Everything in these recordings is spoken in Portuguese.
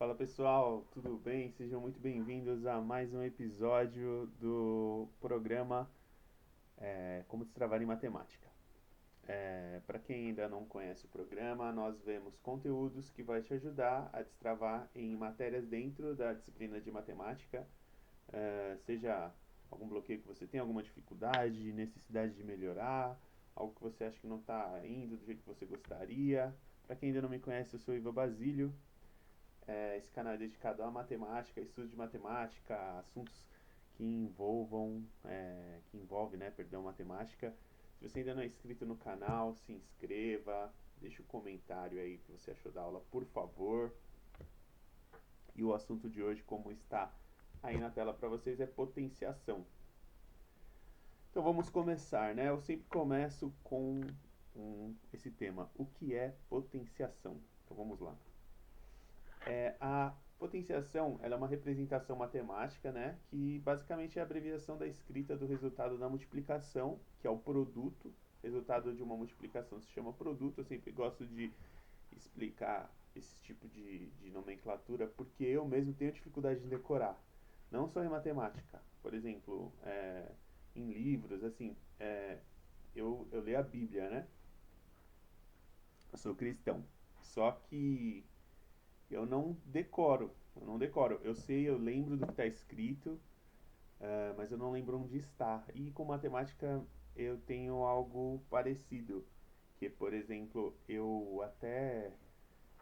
Fala pessoal, tudo bem? Sejam muito bem-vindos a mais um episódio do programa Como Destravar em Matemática. Para quem ainda não conhece o programa, nós vemos conteúdos que vai te ajudar a destravar em matérias dentro da disciplina de matemática, seja algum bloqueio que você tem, alguma dificuldade, necessidade de melhorar, algo que você acha que não está indo do jeito que você gostaria. Para quem ainda não me conhece, eu sou Iva Basílio. Esse canal é dedicado à matemática, estudo de matemática, assuntos que envolvem, né, perdão, matemática. Se você ainda não é inscrito no canal, se inscreva, deixa um comentário aí que você achou da aula, por favor. E o assunto de hoje, como está aí na tela para vocês, é potenciação. Então vamos começar, né? Eu sempre começo com esse tema. O que é potenciação? Então vamos lá. A potenciação ela é uma representação matemática, né, que basicamente é a abreviação da escrita do resultado da multiplicação, que é o produto. Resultado de uma multiplicação se chama produto. Eu sempre gosto de explicar esse tipo de nomenclatura porque eu mesmo tenho dificuldade de decorar. Não só em matemática. Por exemplo, em livros, assim, eu leio a Bíblia, né? Eu sou cristão. Só que eu não decoro. Eu sei, eu lembro do que está escrito, mas eu não lembro onde está. E com matemática eu tenho algo parecido, que por exemplo, eu até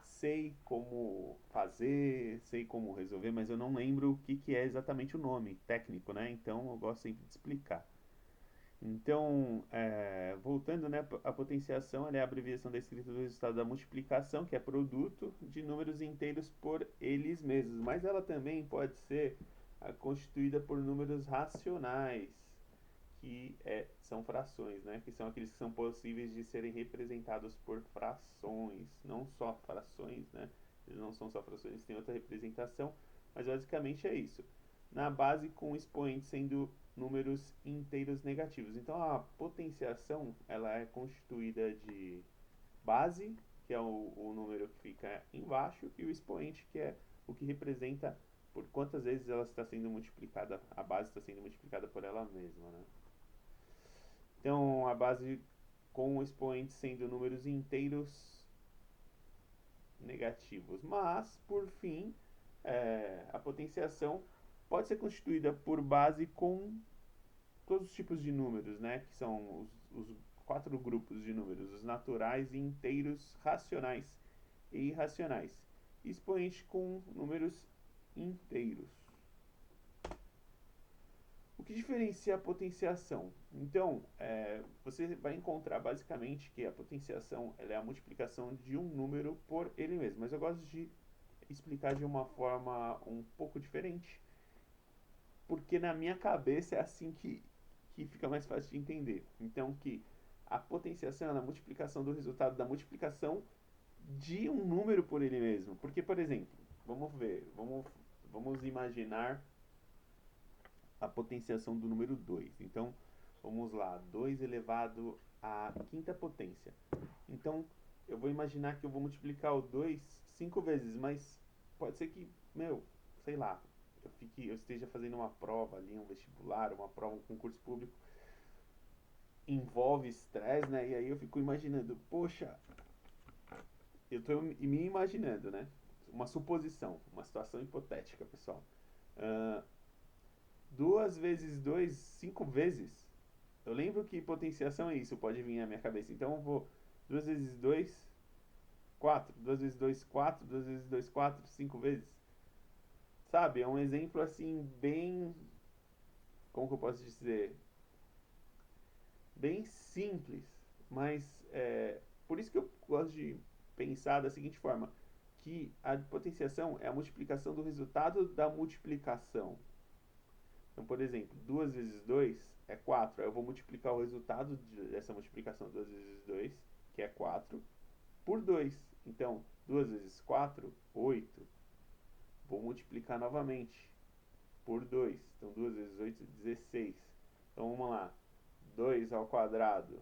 sei como fazer, sei como resolver, mas eu não lembro o que, que é exatamente o nome técnico, né? Então eu gosto sempre de explicar. Então, voltando, né, a potenciação é a abreviação da escrita do resultado da multiplicação, que é produto de números inteiros por eles mesmos, mas ela também pode ser constituída por números racionais, que são frações, né, que são aqueles que são possíveis de serem representados por frações, não só frações, né, eles não são só frações, eles têm outra representação, mas basicamente é isso. Na base com o expoente sendo números inteiros negativos. Então a potenciação ela é constituída de base, que é o número que fica embaixo, e o expoente, que é o que representa por quantas vezes ela está sendo multiplicada, a base está sendo multiplicada por ela mesma, né? Então a base com o expoente sendo números inteiros negativos. Mas, por fim, a potenciação pode ser constituída por base com todos os tipos de números, né? Que são os quatro grupos de números: os naturais, inteiros, racionais e irracionais. Expoente com números inteiros. O que diferencia a potenciação? Então, você vai encontrar basicamente que a potenciação ela é a multiplicação de um número por ele mesmo. Mas eu gosto de explicar de uma forma um pouco diferente, porque na minha cabeça é assim que fica mais fácil de entender. Então, que a potenciação é a multiplicação do resultado da multiplicação de um número por ele mesmo. Porque, por exemplo, vamos imaginar a potenciação do número 2. Então, vamos lá, 2 elevado à quinta potência. Então, eu vou imaginar que eu vou multiplicar o 2 5 vezes, mas pode ser que, sei lá, eu esteja fazendo uma prova ali, um vestibular, uma prova, um concurso público, envolve estresse, né? E aí eu fico imaginando, poxa, eu tô me imaginando, né? Uma suposição, uma situação hipotética, pessoal. Uh, 2 vezes 2, 5 vezes. Eu lembro que potenciação é isso, pode vir na minha cabeça. Então eu vou 2 vezes 2, 4. 2 vezes 2, 4. 2 vezes 2, 4, 5 vezes. Sabe? É um exemplo assim, bem. Como que eu posso dizer? Bem simples. Mas por isso que eu gosto de pensar da seguinte forma: que a potenciação é a multiplicação do resultado da multiplicação. Então, por exemplo, 2 vezes 2 é 4. Aí eu vou multiplicar o resultado dessa multiplicação 2 vezes 2, que é 4, por 2. Então, 2 vezes 4, 8. Vou multiplicar novamente por 2. Então, 2 vezes 8, 16. Então, vamos lá. 2 ao quadrado,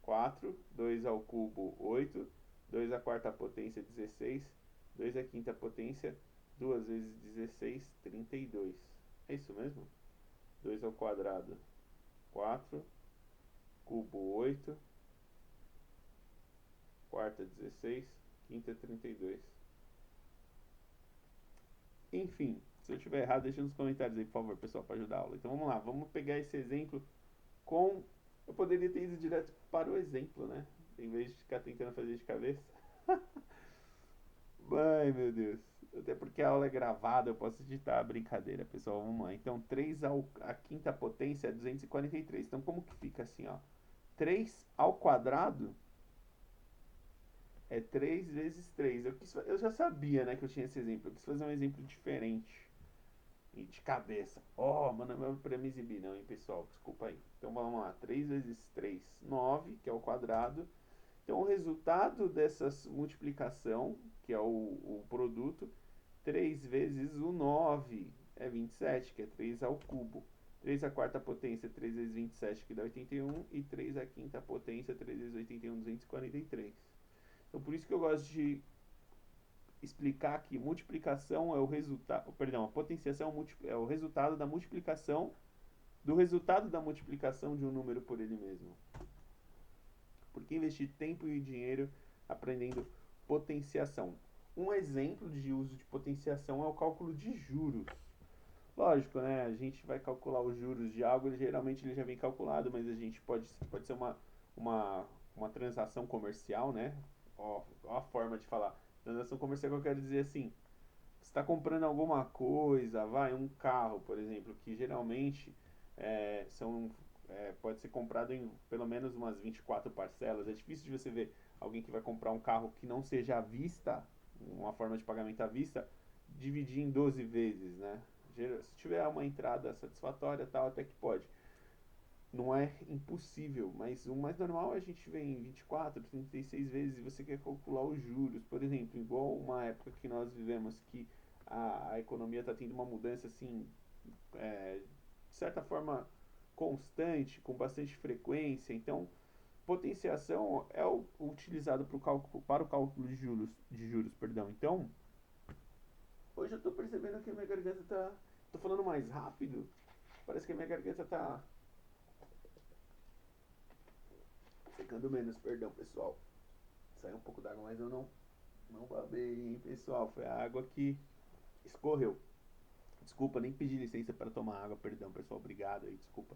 4. 2 ao cubo, 8. 2 à quarta potência, 16. 2 à quinta potência, 2 vezes 16, 32. É isso mesmo? 2 ao quadrado, 4, cubo 8, quarta 16, quinta 32. Enfim, se eu estiver errado, deixa nos comentários aí, por favor, pessoal, para ajudar a aula. Então vamos lá, vamos pegar esse exemplo com... Eu poderia ter ido direto para o exemplo, né? Em vez de ficar tentando fazer de cabeça. Ai, meu Deus. Até porque a aula é gravada, eu posso editar a brincadeira, pessoal. Vamos lá. Então, 3 à quinta potência é 243. Então, como que fica assim, ó? 3 ao quadrado é 3 vezes 3. Eu já sabia, né, que eu tinha esse exemplo. Eu quis fazer um exemplo diferente. E de cabeça. Oh, mano, não é pra me exibir não, hein, pessoal. Desculpa aí. Então, vamos lá. 3 vezes 3, 9, que é o quadrado. Então, o resultado dessa multiplicação, que é o produto, 3 vezes o 9 é 27, que é 3 ao cubo. 3 à quarta potência, 3 vezes 27, que dá 81. E 3 à quinta potência, 3 vezes 81, 243. Então, por isso que eu gosto de explicar que multiplicação é o resultado, perdão, a potenciação é o resultado da multiplicação do resultado da multiplicação de um número por ele mesmo. Por que investir tempo e dinheiro aprendendo potenciação? Um exemplo de uso de potenciação é o cálculo de juros. Lógico, né? A gente vai calcular os juros de algo, geralmente ele já vem calculado, mas a gente pode ser uma, uma transação comercial, né? Ó a forma de falar. Transação comercial que eu quero dizer assim, você está comprando alguma coisa, vai, um carro, por exemplo, que geralmente pode ser comprado em pelo menos umas 24 parcelas. É difícil de você ver alguém que vai comprar um carro que não seja à vista, uma forma de pagamento à vista, dividir em 12 vezes, né? Se tiver uma entrada satisfatória, tal, até que pode. Não é impossível, mas o mais normal é a gente ver em 24, 36 vezes e você quer calcular os juros. Por exemplo, igual uma época que nós vivemos que a economia está tendo uma mudança assim, de certa forma constante, com bastante frequência. Então, potenciação é utilizado para o cálculo de juros, perdão. Então, hoje eu estou percebendo que a minha garganta está... Estou falando mais rápido, parece que a minha garganta está secando menos, perdão, pessoal. Saiu um pouco d'água, mas eu não babei, hein, pessoal. Foi a água que escorreu. Desculpa, nem pedi licença para tomar água, perdão, pessoal. Obrigado aí, desculpa.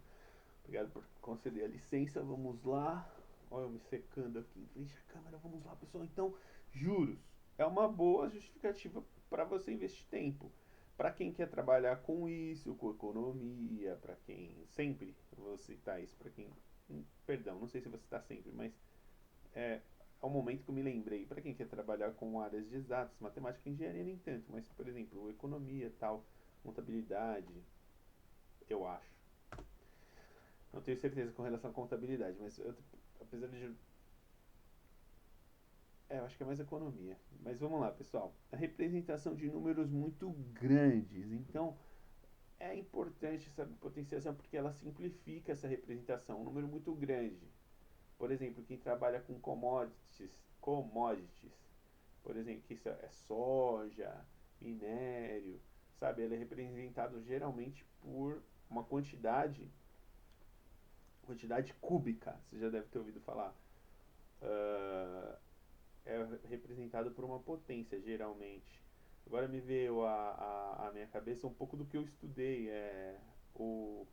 Obrigado por conceder a licença. Vamos lá. Olha eu me secando aqui em frente à câmera. Vamos lá, pessoal. Então, juros é uma boa justificativa para você investir tempo. Para quem quer trabalhar com isso, com economia, para quem sempre, vou citar isso, para quem, perdão, não sei se você está sempre, mas é um momento que eu me lembrei, para quem quer trabalhar com áreas de exatas, matemática e engenharia nem tanto, mas, por exemplo, economia, tal, contabilidade, eu acho. Não tenho certeza com relação à contabilidade, mas apesar de... eu acho que é mais economia. Mas vamos lá, pessoal. A representação de números muito grandes. Então, é importante essa potenciação porque ela simplifica essa representação. Um número muito grande. Por exemplo, quem trabalha com commodities, por exemplo, que isso é soja, minério, sabe? Ele é representado geralmente por uma quantidade cúbica. Você já deve ter ouvido falar. Uh, é representado por uma potência, geralmente. Agora me veio a minha cabeça um pouco do que eu estudei. O,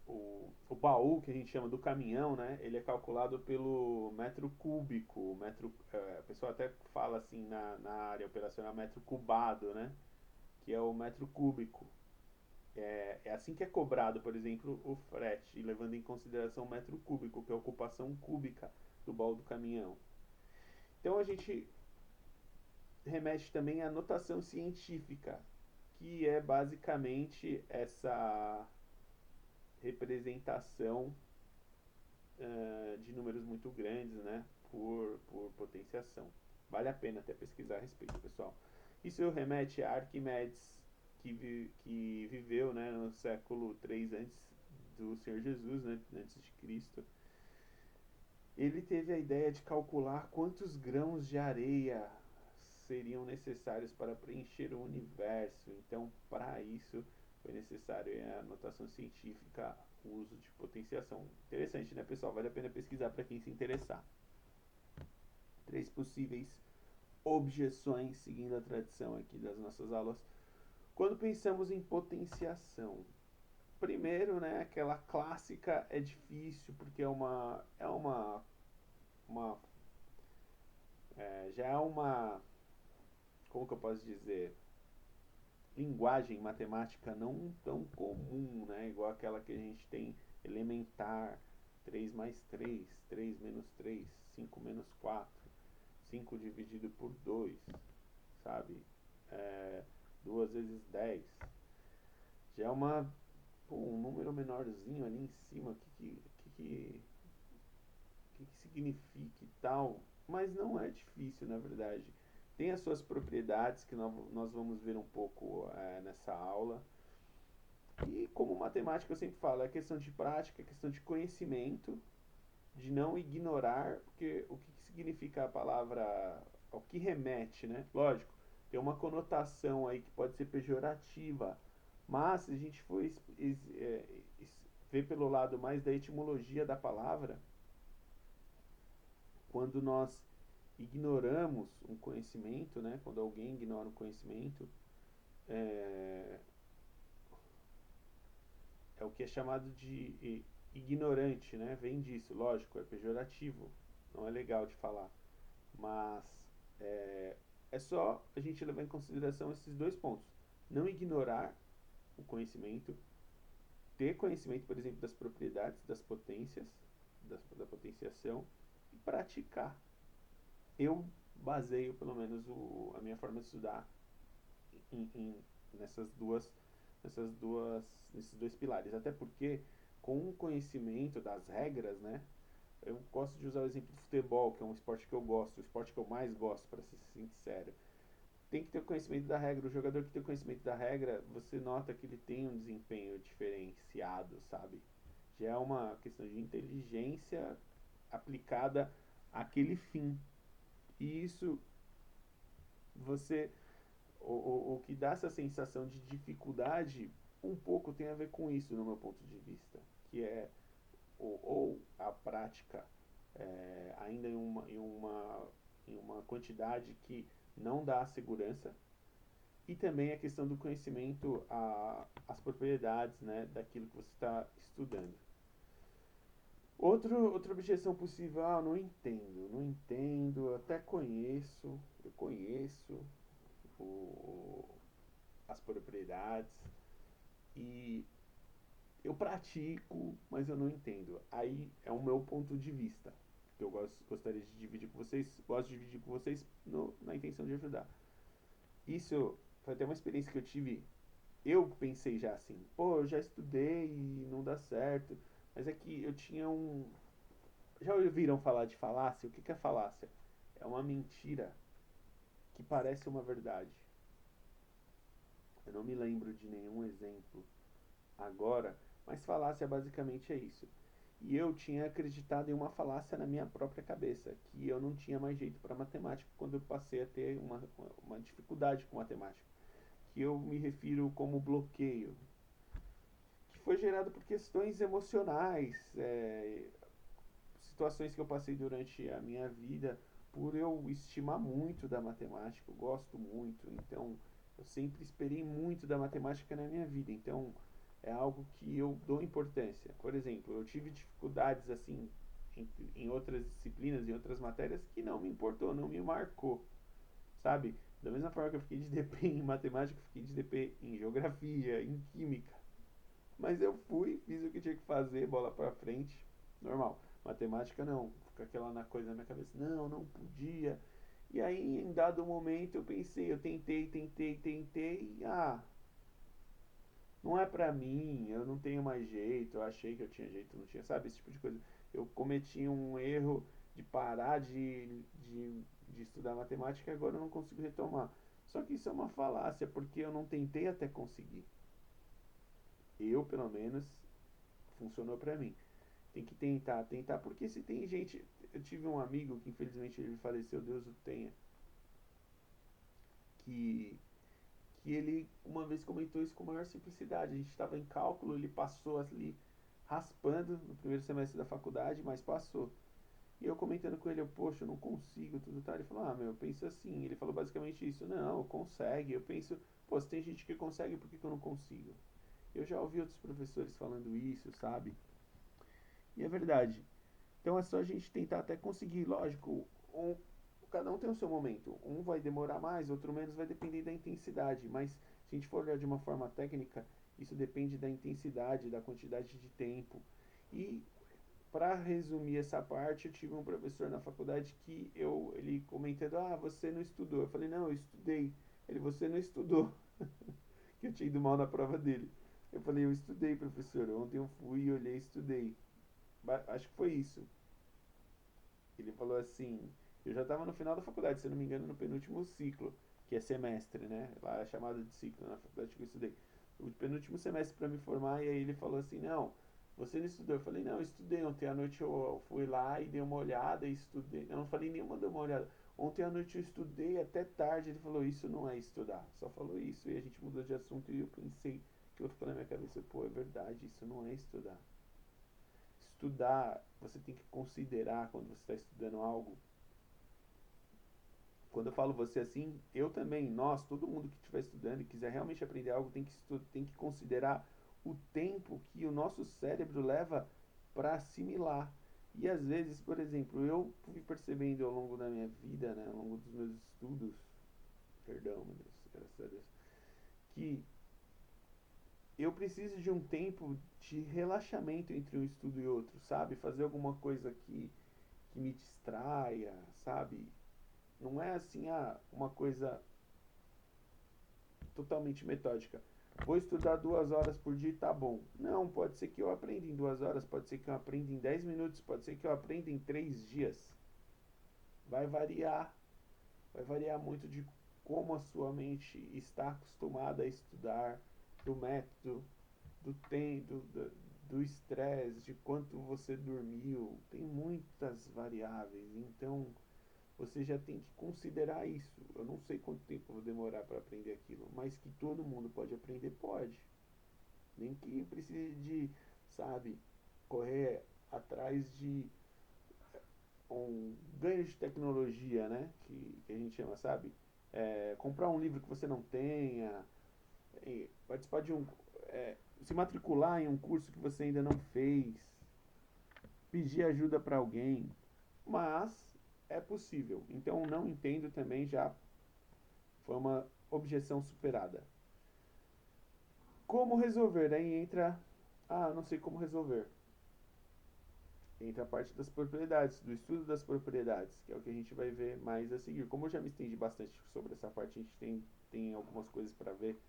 o baú, que a gente chama do caminhão, né? Ele é calculado pelo metro cúbico. O pessoal até fala assim na área operacional metro cubado, né? Que é o metro cúbico. É assim que é cobrado, por exemplo, o frete, levando em consideração o metro cúbico, que é a ocupação cúbica do baú do caminhão. Então a gente remete também à notação científica, que é basicamente essa representação de números muito grandes, né, por potenciação. Vale a pena até pesquisar a respeito, pessoal. Isso remete a Arquimedes, que viveu, né, no século 3 antes do Senhor Jesus, né, antes de Cristo. Ele teve a ideia de calcular quantos grãos de areia seriam necessários para preencher o universo. Então, para isso, foi necessário a notação científica, o uso de potenciação. Interessante, né, pessoal? Vale a pena pesquisar para quem se interessar. 3 possíveis objeções, seguindo a tradição aqui das nossas aulas, quando pensamos em potenciação. Primeiro, né, aquela clássica é difícil, porque já é uma, como que eu posso dizer, linguagem matemática não tão comum, né, igual aquela que a gente tem elementar, 3 mais 3, 3 menos 3, 5 menos 4, 5 dividido por 2, sabe? 2 vezes 10. Já é um número menorzinho ali em cima, que significa e tal, mas não é difícil, na verdade. Tem as suas propriedades, que nós vamos ver um pouco nessa aula. E como matemática eu sempre falo, é questão de prática, é questão de conhecimento, de não ignorar, porque o que significa a palavra, ao que remete, né? Lógico, tem uma conotação aí que pode ser pejorativa, mas se a gente for ver pelo lado mais da etimologia da palavra, quando nós ignoramos um conhecimento, né? Quando alguém ignora um conhecimento, é, é o que é chamado de ignorante, né? Vem disso, lógico, é pejorativo, não é legal de falar, mas é, é só a gente levar em consideração esses 2 pontos: não ignorar o conhecimento, ter conhecimento, por exemplo, das propriedades das potências, da potenciação, e praticar. Eu baseio, pelo menos, a minha forma de estudar em, em, nessas duas, nesses 2 pilares. Até porque, com o conhecimento das regras, né, eu gosto de usar o exemplo do futebol, que é um esporte que eu gosto, o esporte que eu mais gosto, para ser sincero. Tem que ter conhecimento da regra. O jogador que tem conhecimento da regra, você nota que ele tem um desempenho diferenciado, sabe? Já é uma questão de inteligência aplicada àquele fim. E isso, você, o que dá essa sensação de dificuldade, um pouco tem a ver com isso, no meu ponto de vista, que é ou a prática ainda em uma quantidade que não dá segurança, e também a questão do conhecimento, as propriedades, né, daquilo que você está estudando. Outra objeção possível: não entendo, eu conheço o, as propriedades e eu pratico, mas eu não entendo. Aí é o meu ponto de vista, que eu gostaria de dividir com vocês, gosto de dividir com vocês na intenção de ajudar. Isso foi até uma experiência que eu tive. Eu pensei já assim, pô, eu já estudei e não dá certo, mas é que eu tinha um. Já ouviram falar de falácia? O que é falácia? É uma mentira que parece uma verdade. Eu não me lembro de nenhum exemplo agora, mas falácia basicamente é isso. E eu tinha acreditado em uma falácia na minha própria cabeça, que eu não tinha mais jeito para matemática quando eu passei a ter uma dificuldade com matemática, que eu me refiro como bloqueio, que foi gerado por questões emocionais, situações que eu passei durante a minha vida, por eu estimar muito da matemática, eu gosto muito, então eu sempre esperei muito da matemática na minha vida, então é algo que eu dou importância. Por exemplo, eu tive dificuldades assim em outras disciplinas, em outras matérias, que não me importou, não me marcou, sabe? Da mesma forma que eu fiquei de DP em matemática, eu fiquei de DP em geografia, em química. Mas eu fui, fiz o que tinha que fazer, bola pra frente, normal. Matemática não, fica aquela coisa na minha cabeça, não podia. E aí, em dado momento, eu pensei, eu tentei, não é pra mim, eu não tenho mais jeito, eu achei que eu tinha jeito, não tinha, sabe, esse tipo de coisa. Eu cometi um erro de parar de estudar matemática e agora eu não consigo retomar. Só que isso é uma falácia, porque eu não tentei até conseguir. Eu, pelo menos, funcionou pra mim. Tem que tentar, porque se tem gente. Eu tive um amigo que infelizmente ele faleceu, Deus o tenha. que, que ele uma vez comentou isso com maior simplicidade. A gente estava em cálculo, ele passou ali raspando no primeiro semestre da faculdade, mas passou. E eu comentando com ele, poxa, eu não consigo, tudo tal. Ele falou, ah, meu, eu penso assim. Ele falou basicamente isso, não, consegue. Eu penso, pô, se tem gente que consegue, por que eu não consigo? Eu já ouvi outros professores falando isso, sabe? E é verdade. Então é só a gente tentar até conseguir, lógico, cada um tem o seu momento. Um vai demorar mais, outro menos, vai depender da intensidade. Mas se a gente for olhar de uma forma técnica, isso depende da intensidade, da quantidade de tempo. E para resumir essa parte, eu tive um professor na faculdade que ele comentando, ah, você não estudou. Eu falei, não, eu estudei. Ele, você não estudou. Que eu tinha ido mal na prova dele. Eu falei, eu estudei, professor. Ontem eu fui, olhei e estudei. Acho que foi isso. Ele falou assim, eu já estava no final da faculdade, se eu não me engano, no penúltimo ciclo, que é semestre, né? Lá é chamado de ciclo na faculdade que eu estudei. O penúltimo semestre para me formar, e aí ele falou assim, não, você não estudou? Eu falei, não, eu estudei. Ontem à noite eu fui lá e dei uma olhada e estudei. Eu não falei nenhuma, dei uma olhada. Ontem à noite eu estudei até tarde. Ele falou, isso não é estudar. Só falou isso. E a gente mudou de assunto e eu pensei, aquilo ficou na minha cabeça, pô, é verdade, isso não é estudar. Estudar, você tem que considerar quando você está estudando algo. Quando eu falo você assim, eu também, nós, todo mundo que estiver estudando e quiser realmente aprender algo, tem que considerar o tempo que o nosso cérebro leva para assimilar. E às vezes, por exemplo, eu fui percebendo ao longo da minha vida, né, ao longo dos meus estudos, perdão, meu Deus, graças a Deus, que eu preciso de um tempo de relaxamento entre um estudo e outro, sabe? Fazer alguma coisa que me distraia, sabe? Não é assim, uma coisa totalmente metódica. Vou estudar 2 horas por dia e tá bom. Não, pode ser que eu aprenda em 2 horas, pode ser que eu aprenda em 10 minutos, pode ser que eu aprenda em 3 dias. Vai variar. Vai variar muito de como a sua mente está acostumada a estudar, do método, do tempo, do estresse, de quanto você dormiu. Tem muitas variáveis. Então, você já tem que considerar isso. Eu não sei quanto tempo eu vou demorar para aprender aquilo, mas que todo mundo pode aprender, pode. Nem que precise de, sabe, correr atrás de um ganho de tecnologia, né? Que a gente chama, sabe? Comprar um livro que você não tenha, participar de um. Se matricular em um curso que você ainda não fez, pedir ajuda para alguém, mas é possível. Então não entendo também, já foi uma objeção superada. Como resolver? Aí entra, não sei como resolver. Entra a parte das propriedades, do estudo das propriedades, que é o que a gente vai ver mais a seguir. Como eu já me estendi bastante sobre essa parte, a gente tem algumas coisas para ver.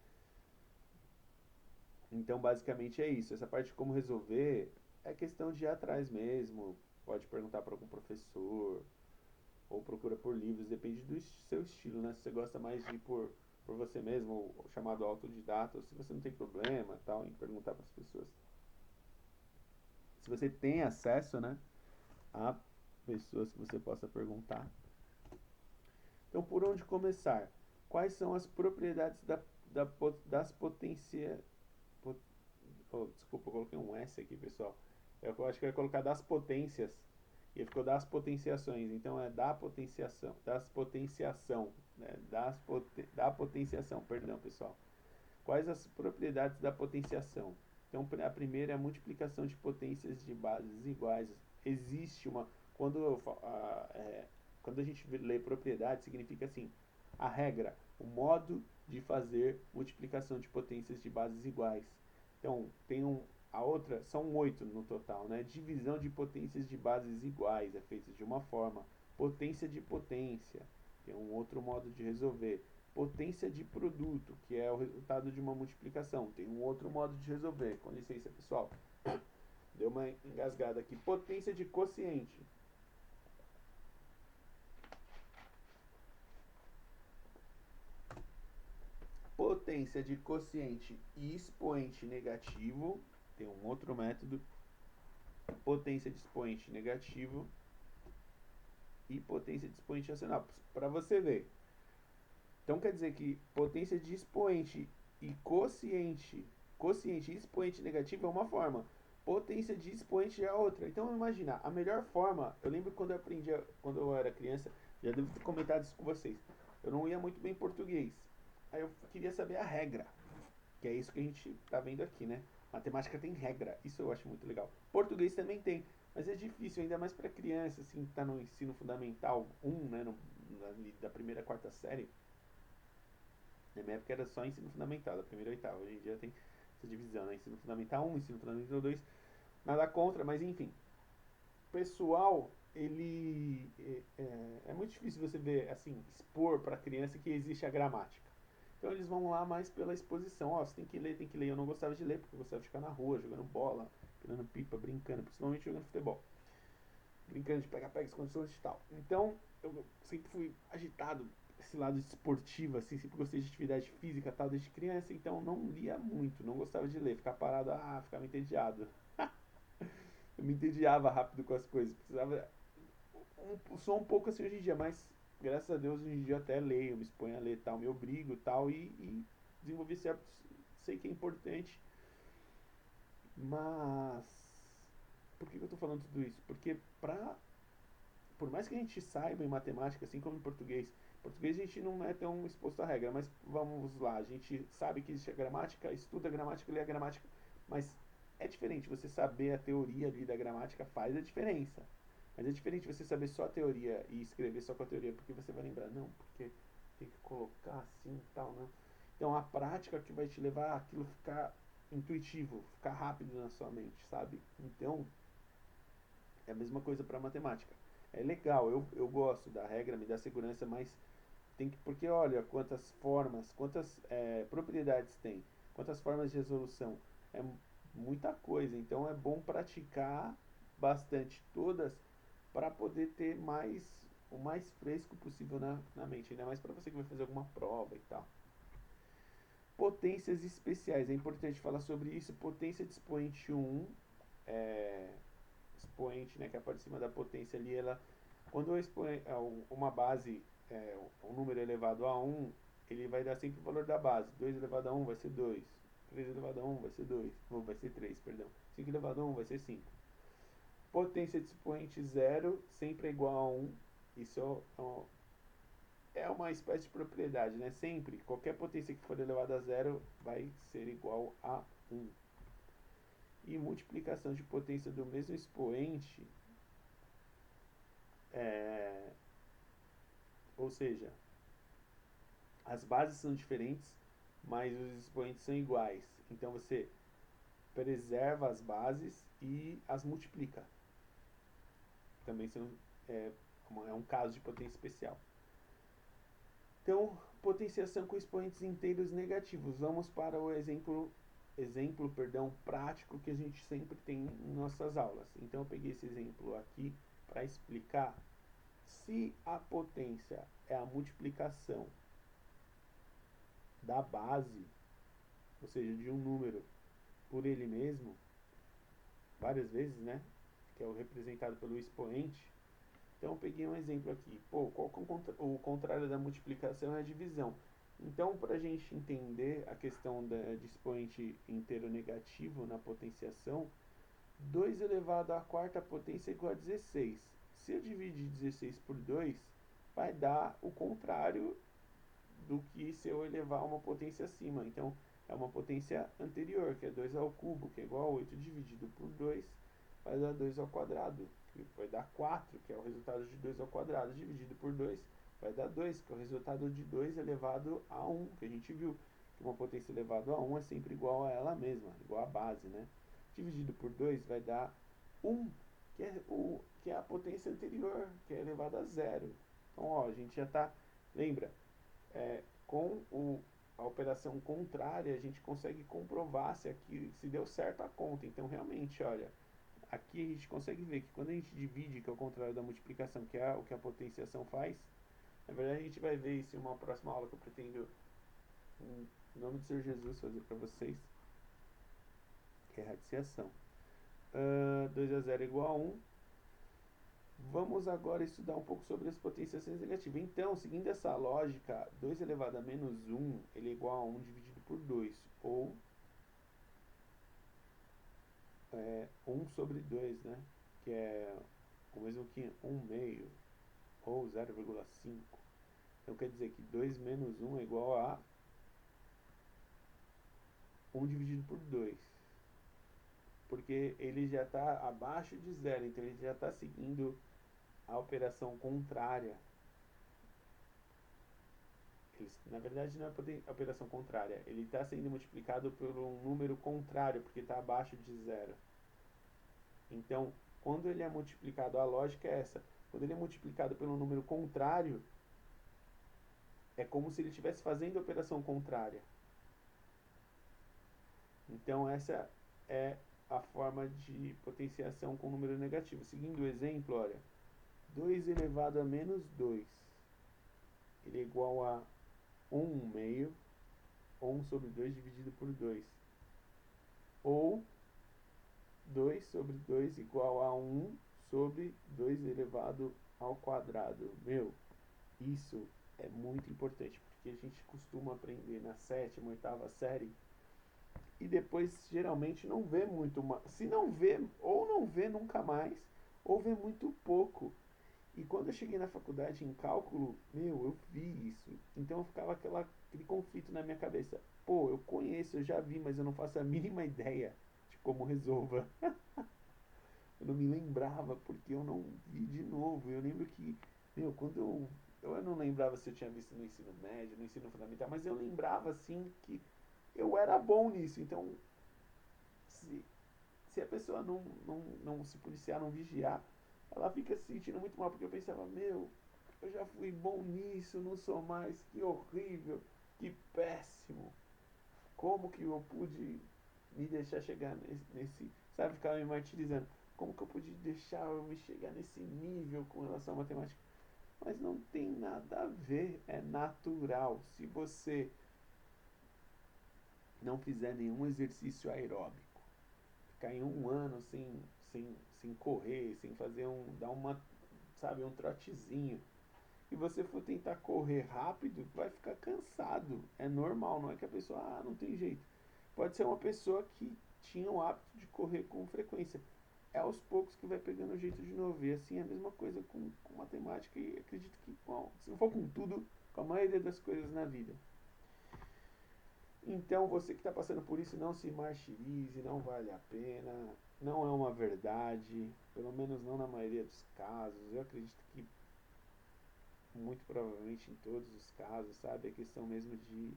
Então, basicamente é isso. Essa parte de como resolver é questão de ir atrás mesmo. Pode perguntar para algum professor, ou procura por livros, depende do seu estilo, né? Se você gosta mais de ir por você mesmo, ou chamado autodidata, ou se você não tem problema tal, em perguntar para as pessoas. Se você tem acesso, né, a pessoas que você possa perguntar. Então, por onde começar? Quais são as propriedades das potências... desculpa, eu coloquei um S aqui, pessoal. Eu acho que eu ia colocar das potências e ficou das potenciações. Então é da potenciação, né? Da potenciação, perdão, pessoal. Quais as propriedades da potenciação? Então a primeira é a multiplicação de potências de bases iguais. Existe uma quando quando a gente lê propriedade significa assim, a regra, o modo de fazer multiplicação de potências de bases iguais. Então, a outra, são 8 no total, né? Divisão de potências de bases iguais, é feita de uma forma. Potência de potência, tem um outro modo de resolver. Potência de produto, que é o resultado de uma multiplicação, tem um outro modo de resolver. Com licença, pessoal. Deu uma engasgada aqui. Potência de quociente. Potência de quociente e expoente negativo, tem um outro método. Potência de expoente negativo e potência de expoente racional. Para você ver, Então quer dizer que potência de expoente e quociente e expoente negativo é uma forma, potência de expoente é outra. Então imagina, a melhor forma, eu lembro quando eu aprendi, quando eu era criança, já devo ter comentado isso com vocês. Eu não ia muito bem em português. Aí eu queria saber a regra, que é isso que a gente tá vendo aqui, né? Matemática tem regra, isso eu acho muito legal. Português também tem, mas é difícil, ainda mais para criança, assim, que tá no ensino fundamental um, né, da primeira a quarta série. Na minha época era só ensino fundamental, da primeira a oitava. Hoje em dia tem essa divisão, né? Ensino fundamental um, ensino fundamental 2. Nada contra, mas enfim. Pessoal, ele é muito difícil você ver, assim, expor para a criança que existe a gramática. Então eles vão lá mais pela exposição. Ó, você tem que ler, tem que ler. Eu não gostava de ler porque eu gostava de ficar na rua, jogando bola, pirando pipa, brincando, principalmente jogando futebol. Brincando de pega-pega, esconde-esconde e tal. Então, eu sempre fui agitado, esse lado esportivo, assim, sempre gostei de atividade física tal, desde criança, então não lia muito, não gostava de ler, ficar parado, ficava entediado. Eu me entediava rápido com as coisas, precisava. Sou um pouco assim hoje em dia, mas graças a Deus hoje em dia eu até leio, me exponho a ler tal, me obrigo tal, e desenvolvi certos. Sei que é importante, mas. Por que eu tô falando tudo isso? Porque por mais que a gente saiba em matemática, assim como em português a gente não é tão exposto à regra, mas vamos lá, a gente sabe que existe a gramática, estuda a gramática, lê a gramática, mas é diferente, você saber a teoria ali da gramática faz a diferença. Mas é diferente você saber só a teoria e escrever só com a teoria, porque você vai lembrar, não, porque tem que colocar assim e tal, não. Então a prática que vai te levar aquilo ficar intuitivo, ficar rápido na sua mente, sabe? Então, é a mesma coisa para matemática. É legal, eu gosto da regra, me dá segurança, mas tem que. Porque olha quantas formas, quantas propriedades tem, quantas formas de resolução. É muita coisa. Então é bom praticar bastante todas para poder ter o mais fresco possível na mente. Ainda mais para você que vai fazer alguma prova e tal. Potências especiais, é importante falar sobre isso. Potência de expoente 1, é, expoente, né, que é a parte de cima da potência ali, ela, quando eu exponho uma base, um número elevado a 1, ele vai dar sempre o valor da base. 2 elevado a 1 vai ser 2. 3 elevado a 1 vai ser 2. Ou vai ser 3, perdão. 5 elevado a 1 vai ser 5. Potência de expoente 0 sempre é igual a 1. Isso é uma espécie de propriedade, né? Sempre, qualquer potência que for elevada a 0 vai ser igual a 1. E multiplicação de potência do mesmo expoente, é, ou seja, as bases são diferentes, mas os expoentes são iguais. Então você preserva as bases e as multiplica. Também são, é, é um caso de potência especial. Então, potenciação com expoentes inteiros negativos. Vamos para o exemplo prático que a gente sempre tem em nossas aulas. Então, eu peguei esse exemplo aqui para explicar. Se a potência é a multiplicação da base, ou seja, de um número por ele mesmo, várias vezes, né? Que é o representado pelo expoente. Então eu peguei um exemplo aqui. Pô, qual que é o contrário da multiplicação é a divisão. Então, para a gente entender a questão de expoente inteiro negativo na potenciação, 2 elevado à quarta potência é igual a 16. Se eu dividir 16 por 2, vai dar o contrário do que se eu elevar uma potência acima. Então, é uma potência anterior, que é 2 ao cubo, que é igual a 8 dividido por 2, vai dar 2 ao quadrado, que vai dar 4, que é o resultado de 2 ao quadrado, dividido por 2, vai dar 2, que é o resultado de 2 elevado a 1, que a gente viu que uma potência elevada a 1 é sempre igual a ela mesma, igual à base, né? Dividido por 2 vai dar 1, que é a potência anterior, que é elevada a 0. Então, ó, a gente já está, lembra, com a operação contrária, a gente consegue comprovar se deu certo a conta. Então, realmente, olha, aqui a gente consegue ver que quando a gente divide, que é o contrário da multiplicação, que é o que a potenciação faz, na verdade a gente vai ver isso em uma próxima aula que eu pretendo, em nome do Senhor Jesus, fazer para vocês, que é a radiciação. 2 a 0 igual a 1. Vamos agora estudar um pouco sobre as potenciações negativas. Então, seguindo essa lógica, 2 elevado a menos 1, ele é igual a 1 dividido por 2, ou 1 sobre 2, né? Que é o mesmo que 1 meio, ou 0,5. Então quer dizer que 2 menos 1 é igual a 1 dividido por 2. Porque ele já está abaixo de zero, então ele já está seguindo a operação contrária. Na verdade não é a operação contrária, ele está sendo multiplicado por um número contrário, porque está abaixo de zero. Então, quando ele é multiplicado, a lógica é essa, quando ele é multiplicado pelo número contrário, é como se ele estivesse fazendo a operação contrária. Então essa é a forma de potenciação com número negativo. Seguindo o exemplo, olha, 2 elevado a menos 2, ele é igual a 1 meio, 1 sobre 2 dividido por 2. Ou 2 sobre 2 igual a 1 sobre 2 elevado ao quadrado. Meu, isso é muito importante, porque a gente costuma aprender na sétima, oitava série, e depois geralmente não vê muito mais. Se não vê, ou não vê nunca mais, ou vê muito pouco. E quando eu cheguei na faculdade em cálculo, meu, eu vi isso. Então ficava aquele conflito na minha cabeça. Pô, eu conheço, eu já vi, mas eu não faço a mínima ideia de como resolva. Eu não me lembrava porque eu não vi de novo. Eu lembro que, meu, quando eu não lembrava se eu tinha visto no ensino médio, no ensino fundamental, mas eu lembrava assim que eu era bom nisso. Então, se, se a pessoa não se policiar, não vigiar, ela fica se sentindo muito mal, porque eu pensava, meu, eu já fui bom nisso, não sou mais, que horrível, que péssimo. Como que eu pude me deixar chegar sabe, ficava me martirizando. Como que eu pude deixar eu me chegar nesse nível com relação à matemática? Mas não tem nada a ver, é natural. Se você não fizer nenhum exercício aeróbico, ficar em um ano sem correr, sem fazer dar uma, sabe, um trotezinho, e você for tentar correr rápido, vai ficar cansado. É normal, não é que a pessoa, não tem jeito. Pode ser uma pessoa que tinha o hábito de correr com frequência. É aos poucos que vai pegando o jeito de novo. E assim é a mesma coisa com matemática, e acredito que, bom, se não for com tudo, com a maioria das coisas na vida. Então, você que está passando por isso, não se martirize, não vale a pena, não é uma verdade, pelo menos não na maioria dos casos. Eu acredito que muito provavelmente em todos os casos, sabe? É questão mesmo de...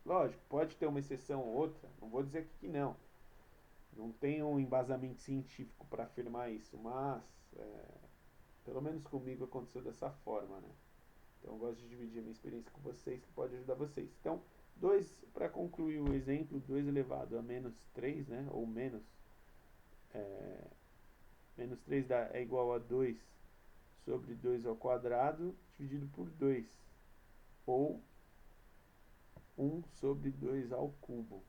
Lógico, pode ter uma exceção ou outra, não vou dizer que não. Não tem um embasamento científico para afirmar isso, mas pelo menos comigo aconteceu dessa forma, né? Então eu gosto de dividir a minha experiência com vocês, que pode ajudar vocês. Então, 2, para concluir o exemplo, 2 elevado a menos 3, né? Ou menos 3 é igual a 2 sobre 2 ao quadrado dividido por 2. Ou 1 sobre 2 ao cubo.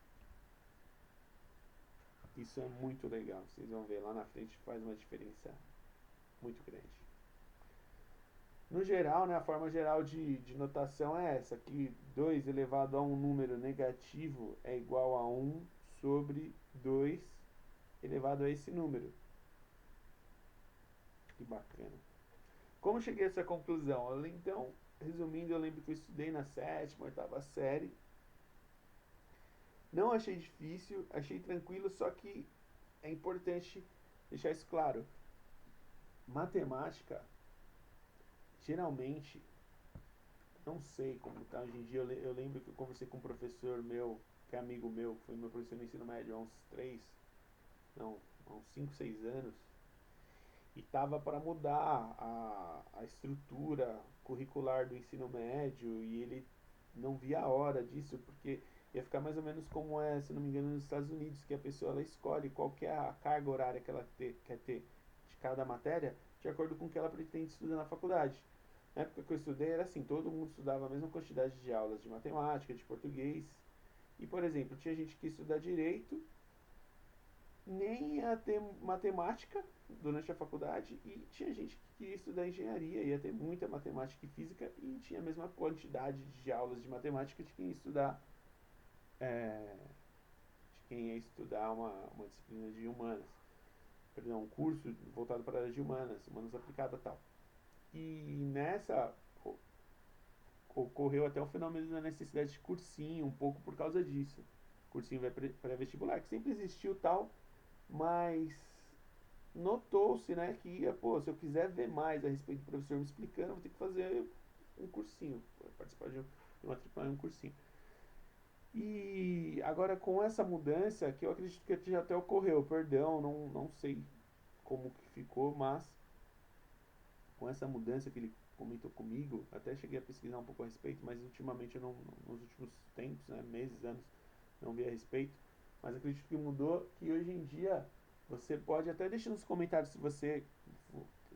Isso é muito legal. Vocês vão ver lá na frente, faz uma diferença muito grande. No geral, né, a forma geral de notação é essa, que 2 elevado a um número negativo é igual a 1 sobre 2 elevado a esse número. Que bacana. Como cheguei a essa conclusão? Então, resumindo, eu lembro que eu estudei na sétima, oitava série. Não achei difícil, achei tranquilo, só que é importante deixar isso claro. Matemática, geralmente, não sei como está hoje em dia, eu lembro que eu conversei com um professor meu, que é amigo meu, foi meu professor no ensino médio há uns 3, não, há uns 5, 6 anos, e tava para mudar a estrutura curricular do ensino médio, e ele não via a hora disso, porque ia ficar mais ou menos como é, se não me engano, nos Estados Unidos, que a pessoa ela escolhe qual que é a carga horária que ela quer ter de cada matéria, de acordo com o que ela pretende estudar na faculdade. Na época que eu estudei era assim, todo mundo estudava a mesma quantidade de aulas de matemática, de português. E, por exemplo, tinha gente que ia estudar direito nem ia ter matemática durante a faculdade e tinha gente que queria estudar engenharia, ia ter muita matemática e física e tinha a mesma quantidade de aulas de matemática de quem ia estudar, é, uma disciplina de humanas, perdão, um curso voltado para a área de humanas aplicada e tal. E nessa ocorreu até o fenômeno da necessidade de cursinho, um pouco por causa disso. Cursinho pré-vestibular, que sempre existiu tal, mas notou-se, né, que, pô, se eu quiser ver mais a respeito do professor me explicando, eu vou ter que fazer um cursinho, participar de matricular em um cursinho. E agora com essa mudança, que eu acredito que já até ocorreu, perdão, não sei como que ficou, mas com essa mudança que ele comentou comigo, até cheguei a pesquisar um pouco a respeito, mas ultimamente eu não, nos últimos tempos, né, meses, anos, não vi a respeito, mas acredito que mudou, que hoje em dia você pode até deixar nos comentários se você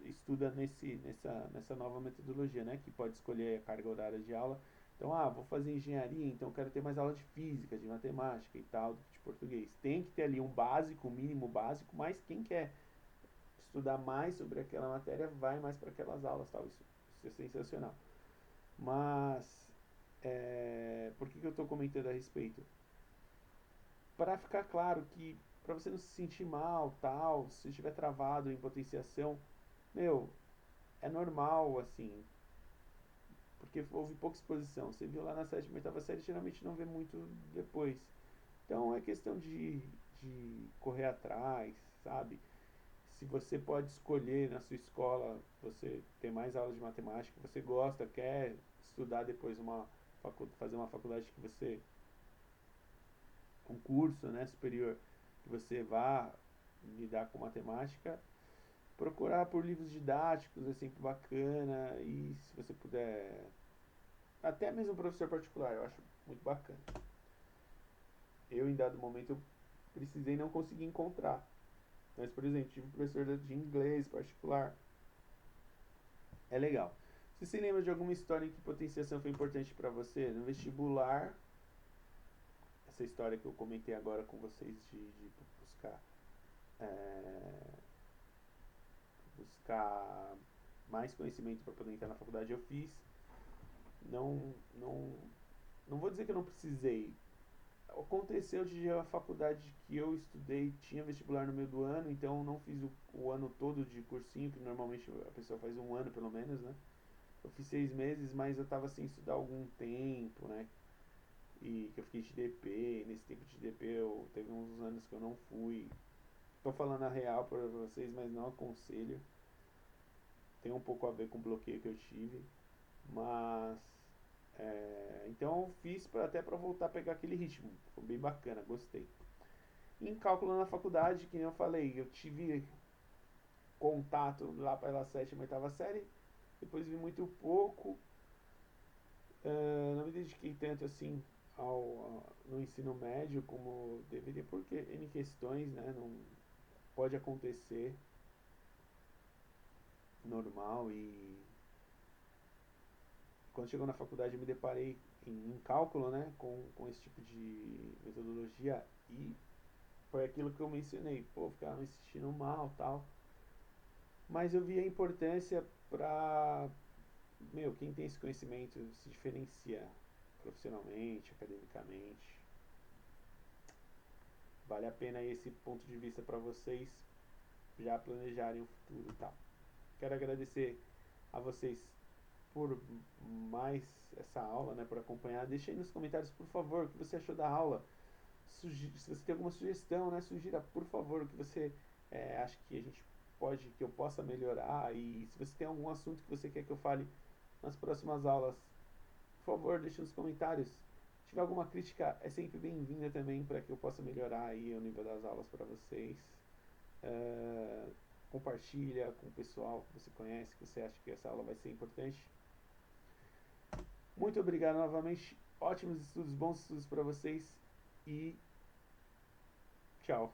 estuda nessa nova metodologia, né, que pode escolher a carga horária de aula. Então, vou fazer engenharia, então quero ter mais aula de física, de matemática e tal, de português. Tem que ter ali um básico, um mínimo básico, mas quem quer estudar mais sobre aquela matéria vai mais para aquelas aulas, tal. Isso é sensacional. Mas, por que eu estou comentando a respeito? Para ficar claro que, para você não se sentir mal, tal, se estiver travado em potenciação, meu, é normal, assim, porque houve pouca exposição. Você viu lá na sétima, oitava série, geralmente não vê muito depois. Então é questão de correr atrás, sabe? Se você pode escolher na sua escola, você ter mais aulas de matemática, você gosta, quer estudar depois fazer uma faculdade que você, um curso, né, superior, que você vá lidar com matemática, procurar por livros didáticos é sempre bacana e se você puder, até mesmo professor particular, eu acho muito bacana. Eu, em dado momento, eu precisei não conseguir encontrar. Mas, por exemplo, tive um professor de inglês particular. É legal. Você se lembra de alguma história em que potenciação foi importante para você? No vestibular, essa história que eu comentei agora com vocês de buscar, é, buscar mais conhecimento para poder entrar na faculdade, eu fiz. Não, não, não vou dizer que eu não precisei. Aconteceu de a faculdade que eu estudei tinha vestibular no meio do ano, então eu não fiz o ano todo de cursinho, que normalmente a pessoa faz um ano pelo menos, né? Eu fiz 6 meses, mas eu estava sem estudar algum tempo, né? E que eu fiquei de DP, nesse tempo de DP teve uns anos que eu não fui. Tô falando a real para vocês, mas não aconselho. Tem um pouco a ver com o bloqueio que eu tive, mas então eu fiz até para voltar a pegar aquele ritmo. Foi bem bacana, gostei. Em cálculo na faculdade, que nem eu falei, eu tive contato lá pela sétima, oitava série, depois vi muito pouco, não me dediquei tanto assim no ensino médio como deveria, porque N questões, né, não pode acontecer, normal, e quando chegou na faculdade eu me deparei em cálculo, né, com esse tipo de metodologia e foi aquilo que eu mencionei, pô, ficava me sentindo mal tal, mas eu vi a importância para, meu, quem tem esse conhecimento se diferencia profissionalmente, academicamente. Vale a pena esse ponto de vista para vocês já planejarem o futuro e tal. Quero agradecer a vocês por mais essa aula, né, por acompanhar. Deixe aí nos comentários, por favor, o que você achou da aula. Se você tem alguma sugestão, né, sugira, por favor, o que você acha que a gente que eu possa melhorar. E se você tem algum assunto que você quer que eu fale nas próximas aulas, por favor, deixe nos comentários. Se tiver alguma crítica, é sempre bem-vinda também para que eu possa melhorar aí o nível das aulas para vocês. Uh, Compartilha com o pessoal que você conhece, que você acha que essa aula vai ser importante. Muito obrigado novamente. Ótimos estudos, bons estudos para vocês e tchau.